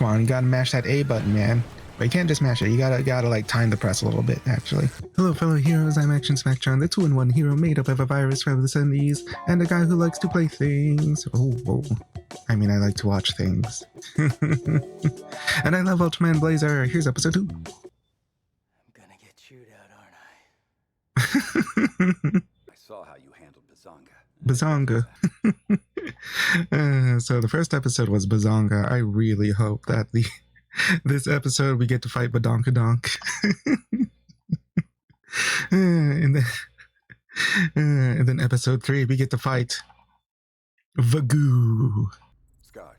Come on, you gotta mash that A button, man. But you can't just mash it. You gotta like time the press a little bit, actually. Hello, fellow heroes. I'm Action Smacchan, the 2-in-1 hero made up of a virus from the 70s and a guy who likes to play things. Oh, whoa. I mean, I like to watch things. And I love Ultraman Blazar. Here's episode 2. I'm gonna get chewed out, aren't I? I saw how you handled Bazonga. Bazonga. So the first episode was Bazonga. I really hope that this episode we get to fight Badonkadonk. and then episode 3 we get to fight Vagoo. Scarred.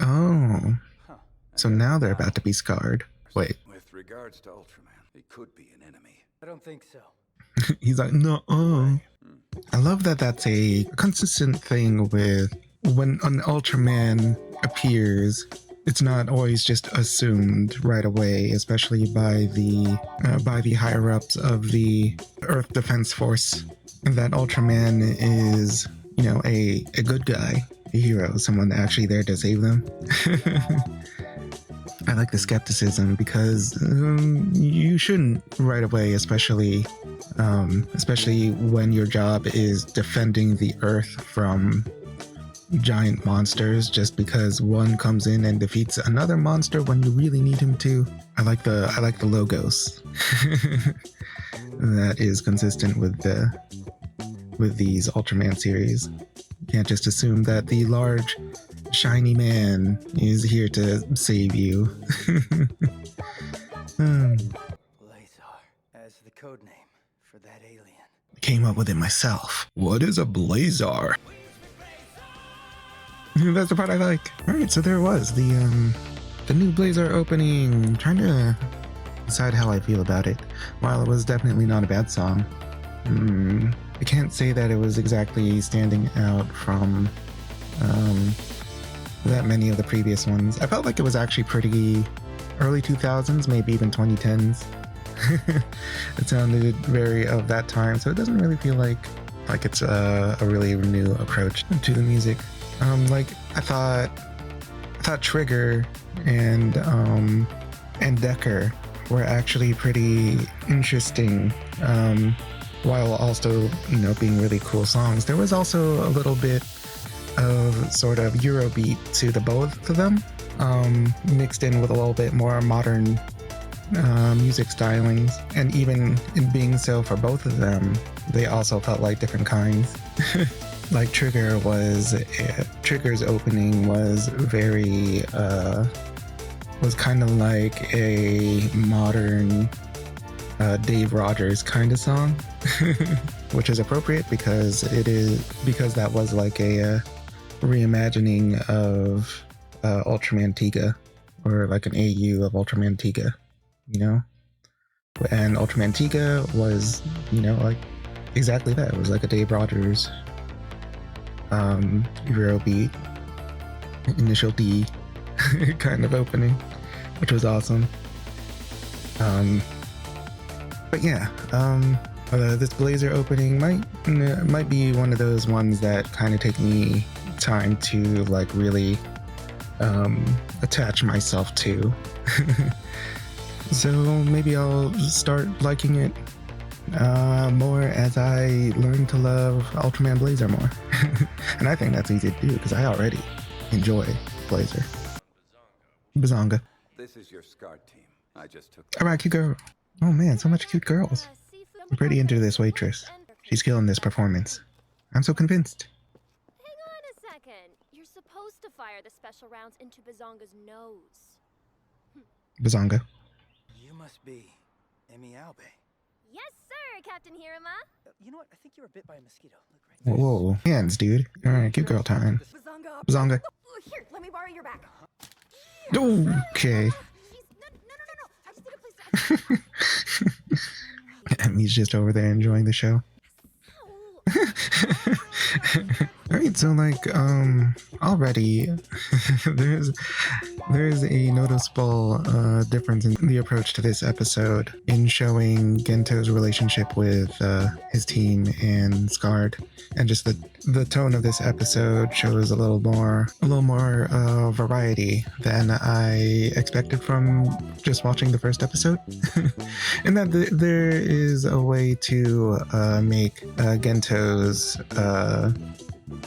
Oh. Huh. So now they're about to be scarred. Wait. With regards to Ultraman, he could be an enemy. I don't think so. He's like, no. I love that that's a consistent thing with when an Ultraman appears. It's not always just assumed right away, especially by the higher ups of the Earth Defense Force, that Ultraman is, you know, a good guy, a hero, someone actually there to save them. I like the skepticism because you shouldn't right away, especially when your job is defending the Earth from giant monsters, just because one comes in and defeats another monster when you really need him to. I like the logos. That is consistent with these Ultraman series. You can't just assume that the large shiny man is here to save you. Blazar, as the code name for that alien. Came up with it myself. What is a Blazar? That's the part I like. Alright, so there it was. The new Blazar opening. I'm trying to decide how I feel about it. While it was definitely not a bad song, I can't say that it was exactly standing out from that many of the previous ones. I felt like it was actually pretty early 2000s, maybe even 2010s. It sounded very of that time, so it doesn't really feel like it's a really new approach to the music. Like I thought Trigger and Decker were actually pretty interesting, while also, you know, being really cool songs. There was also a little bit of sort of Eurobeat to the both of them, mixed in with a little bit more modern music stylings, and even in being so for both of them, they also felt like different kinds. Like Trigger's opening was very was kind of like a modern Dave Rogers kind of song, which is appropriate because that was like a reimagining of Ultraman Tiga, or like an AU of Ultraman Tiga, you know. And Ultraman Tiga was, you know, like exactly that. It was like a Dave Rogers Eurobeat, initial D kind of opening, which was awesome. But yeah, this Blazar opening might be one of those ones that kind of take me time to like really attach myself to. So maybe I'll start liking it more as I learn to love Ultraman Blazar more. And I think that's easy to do because I already enjoy Blazar. Bazonga. This is your Scarred team. I just took. Alright, cute girl. Oh man, so much cute girls. I'm pretty into this waitress. She's killing this performance. I'm so convinced. Hang on a second. You're supposed to fire the special rounds into Bazonga's nose. Bazonga. You must be Emi Aobe. Yes, sir, Captain Hiruma. You know what? I think you were bit by a mosquito. Look right there. Whoa, hands, dude. Alright, cute girl time. Bazonga. Bazonga. Here, let me borrow your back. Okay. No. I just need a place to... Emmy's just over there enjoying the show. Alright, so like already There is a noticeable difference in the approach to this episode in showing Gento's relationship with his team and Scarred, and just the tone of this episode shows a little more variety than I expected from just watching the first episode. And that there is a way to make Gento's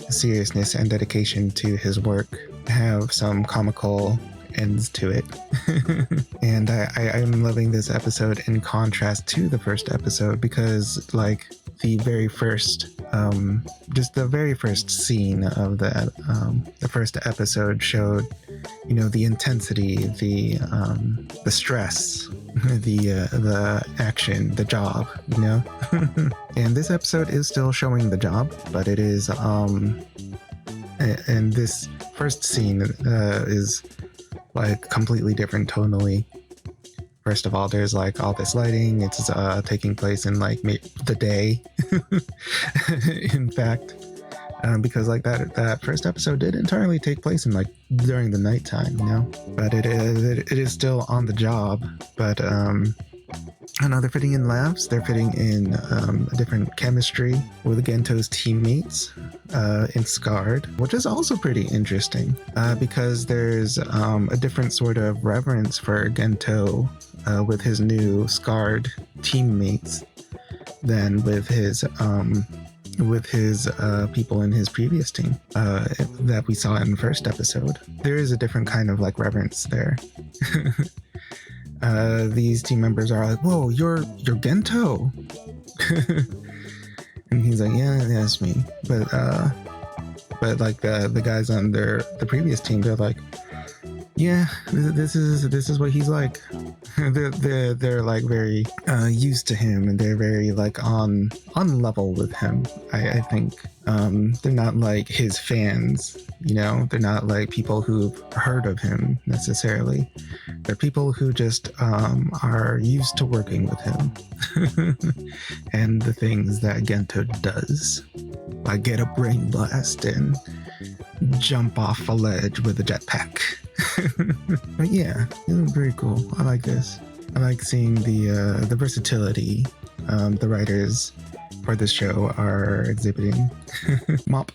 seriousness and dedication to his work have some comical ends to it. And I'm loving this episode in contrast to the first episode, because like the very first scene of the first episode showed, you know, the intensity, the stress, the action, the job, you know. And this episode is still showing the job, but it is and this first scene is like completely different tonally. First of all, there's like all this lighting. It's taking place in like the day. In fact, because like that first episode did entirely take place in like during the nighttime, you know. But it is still on the job. But I know they're fitting in labs. They're fitting in a different chemistry with Gento's teammates in Scarred, which is also pretty interesting because there's a different sort of reverence for Gento with his new Scarred teammates than with his people in his previous team that we saw in the first episode. There is a different kind of like reverence there. These team members are like, "Whoa, you're Gento," and he's like, "Yeah, that's me." But like the guys on the previous team, they're like, "Yeah, this is what he's like." they're like very used to him, and they're very like on level with him. I think they're not like his fans, you know. They're not like people who've heard of him necessarily. They're people who just are used to working with him and the things that Gento does, like get a brain blast and jump off a ledge with a jetpack. But yeah, it's very cool. I like this. I like seeing the versatility the writers for this show are exhibiting. Mop.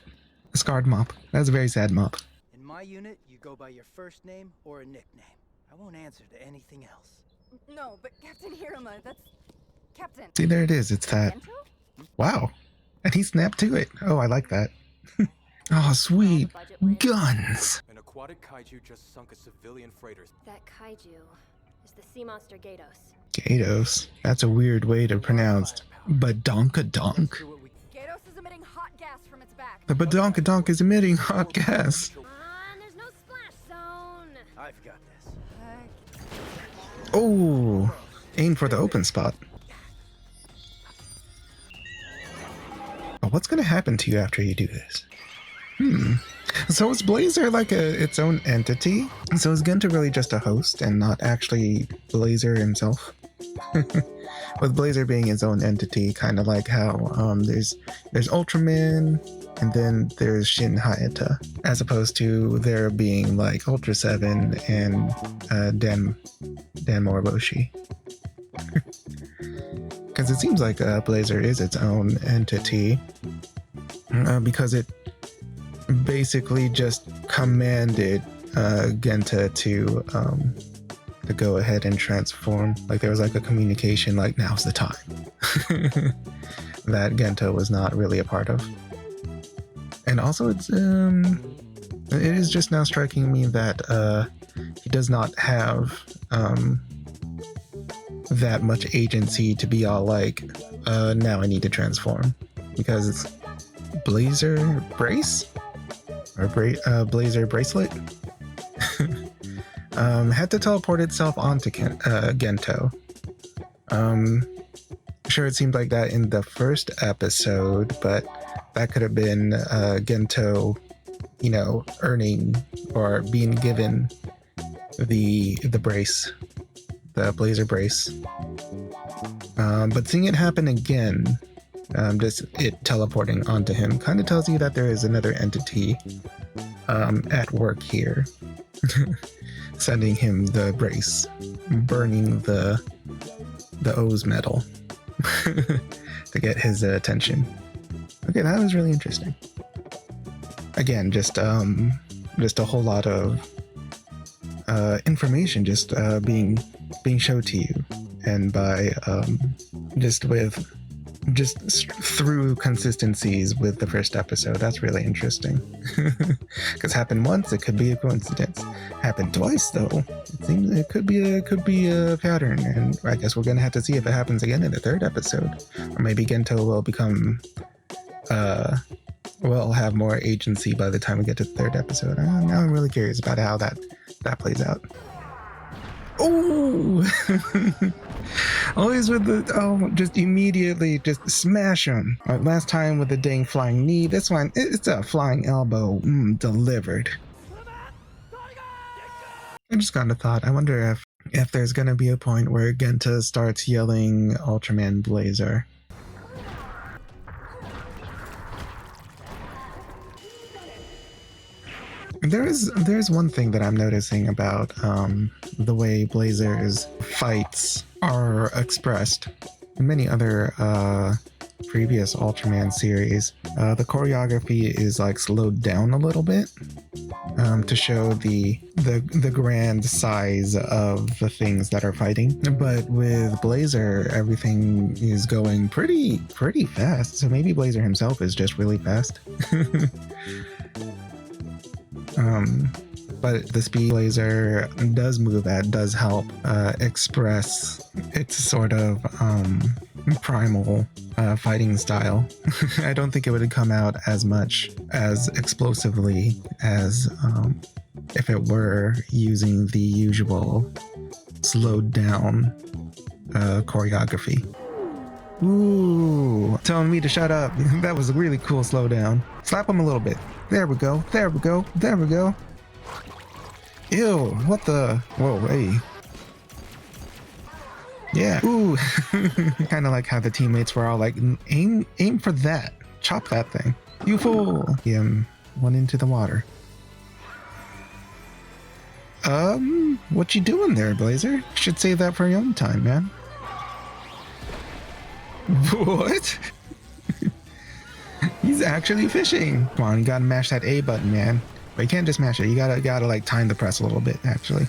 A Scarred Mop. That's a very sad Mop. In my unit, you go by your first name or a nickname. I won't answer to anything else. No, but Captain Hiruma, that's Captain. See, there it is. It's that. Gento? Wow. And he snapped to it. Oh, I like that. Oh, sweet. Guns. An aquatic kaiju just sunk a civilian freighter. That kaiju is the sea monster Gatos. Gatos. That's a weird way to pronounce Badonkadonk. Gatos is emitting hot gas from its back. The Badonkadonk is emitting hot gas. Come on, there's no splash zone. I've got this. Oh, aim for the open spot. Oh, what's going to happen to you after you do this? So is Blazar like its own entity? So is Gento really just a host and not actually Blazar himself? With Blazar being his own entity, kind of like how there's Ultraman and then there's Shin Hayata, as opposed to there being like Ultra 7 and Dan Moriboshi. Because it seems like Blazar is its own entity because it basically just commanded Genta to go ahead and transform. Like there was like a communication like now's the time that Gento was not really a part of. And also it is just now striking me that he does not have that much agency to be all like now I need to transform, because it's Blazar Brace or Blazar Bracelet had to teleport itself onto Gento. Sure, it seemed like that in the first episode, but that could have been Gento, you know, earning or being given the brace, the Blazar Brace. But seeing it happen again, just it teleporting onto him, kind of tells you that there is another entity at work here. sending him the brace, burning the O's medal to get his attention. Okay, that was really interesting. Again, just a whole lot of information just being showed to you, and by just through consistencies with the first episode. That's really interesting. Because happened once, it could be a coincidence. Happened twice, though, it seems it could be a pattern, and I guess we're gonna have to see if it happens again in the third episode, or maybe Gento will become will have more agency by the time we get to the third episode. Now I'm really curious about how that plays out. Oh! Always with just immediately just smash him. Last time with the dang flying knee. This one, it's a flying elbow delivered. I just got a thought. I wonder if there's gonna be a point where Genta starts yelling Ultraman Blazar. There's one thing that I'm noticing about the way Blazar's fights are expressed in many other previous Ultraman series. The choreography is like slowed down a little bit to show the grand size of the things that are fighting. But with Blazar, everything is going pretty fast. So maybe Blazar himself is just really fast. But the speed Blazar does move at does help express its sort of primal fighting style. I don't think it would come out as much as explosively as if it were using the usual slowed down choreography. Ooh, telling me to shut up. That was a really cool slowdown. Slap him a little bit. There we go. There we go. There we go. Ew, what the? Whoa, hey. Yeah. Ooh. Kind of like how the teammates were all like, aim for that. Chop that thing. You fool. Went into the water. What you doing there, Blazar? Should save that for your own time, man. What? He's actually fishing. Come on, you gotta mash that A button, man. But you can't just mash it. You gotta like time the press a little bit, actually.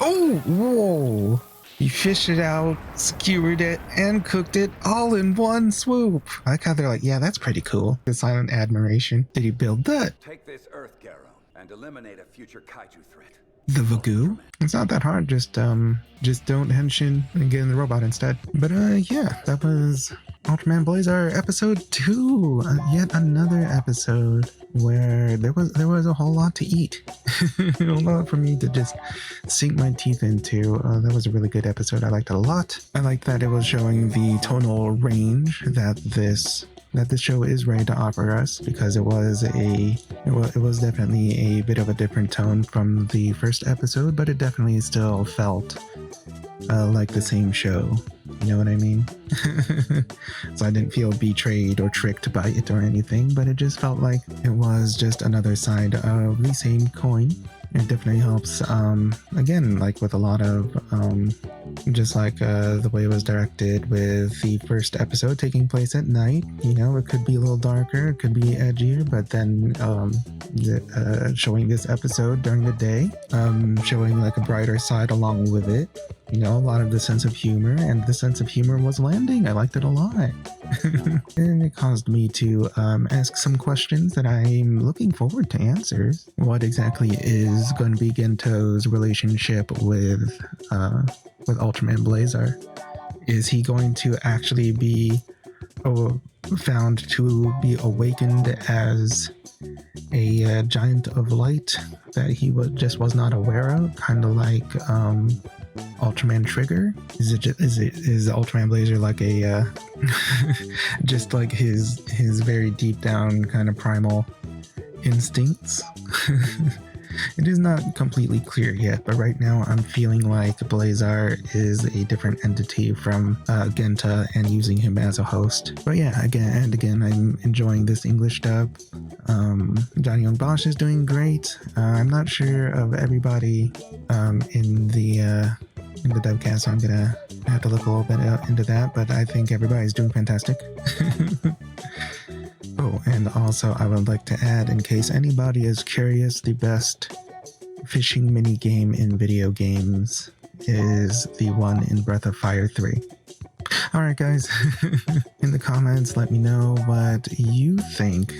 Oh, whoa! You fished it out, skewered it, and cooked it all in one swoop. I like how they're like, yeah, that's pretty cool. The silent admiration. Did he build that? Take this Earth, Garo, and eliminate a future kaiju threat. The Vagoo? It's not that hard, just don't Henshin and get in the robot instead. But yeah, that was Ultraman Blazar episode 2. Yet another episode where there was a whole lot to eat. A lot for me to just sink my teeth into. That was a really good episode. I liked it a lot. I liked that it was showing the tonal range that this show is ready to offer us, because it was definitely a bit of a different tone from the first episode, but it definitely still felt like the same show. You know what I mean? So I didn't feel betrayed or tricked by it or anything, but it just felt like it was just another side of the same coin. It definitely helps, again, like with a lot of, just like the way it was directed with the first episode taking place at night. You know, it could be a little darker, it could be edgier, but then showing this episode during the day, showing like a brighter side along with it. You know, a lot of the sense of humor, and the sense of humor was landing. I liked it a lot. And it caused me to ask some questions that I'm looking forward to answers. What exactly is going to be Gento's relationship with Ultraman Blazar? Is he going to actually be found to be awakened as a giant of light that he was not aware of, kind of like Ultraman Trigger? Is Ultraman Blazar like a just like his very deep down kind of primal instincts? It is not completely clear yet, but right now I'm feeling like Blazar is a different entity from Genta and using him as a host. But yeah, again, I'm enjoying this English dub. Johnny Young Bosch is doing great. I'm not sure of everybody in the dubcast, so I'm gonna have to look a little bit into that, but I think everybody's doing fantastic. Oh, and also I would like to add, in case anybody is curious, the best fishing mini game in video games is the one in Breath of Fire 3. Alright guys, in the comments let me know what you think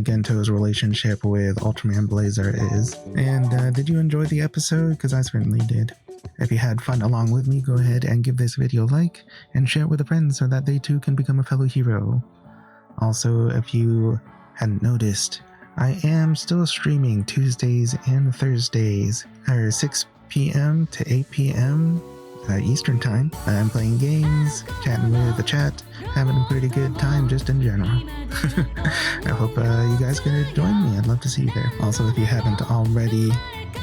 Gento's relationship with Ultraman Blazar is. And did you enjoy the episode? Because I certainly did. If you had fun along with me, go ahead and give this video a like and share it with a friend so that they too can become a fellow hero. Also, if you hadn't noticed, I am still streaming Tuesdays and Thursdays, 6 p.m. to 8 p.m. Eastern Time. I'm playing games, chatting with the chat, having a pretty good time just in general. I hope you guys can join me. I'd love to see you there. Also, if you haven't already,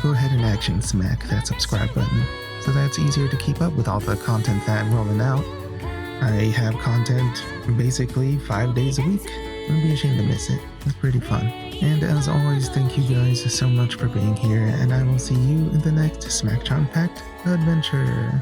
go ahead and action smack that subscribe button so that's easier to keep up with all the content that I'm rolling out. I have content basically 5 days a week. Don't be ashamed to miss it. It's pretty fun. And as always, thank you guys so much for being here, and I will see you in the next Smacchan Packed adventure.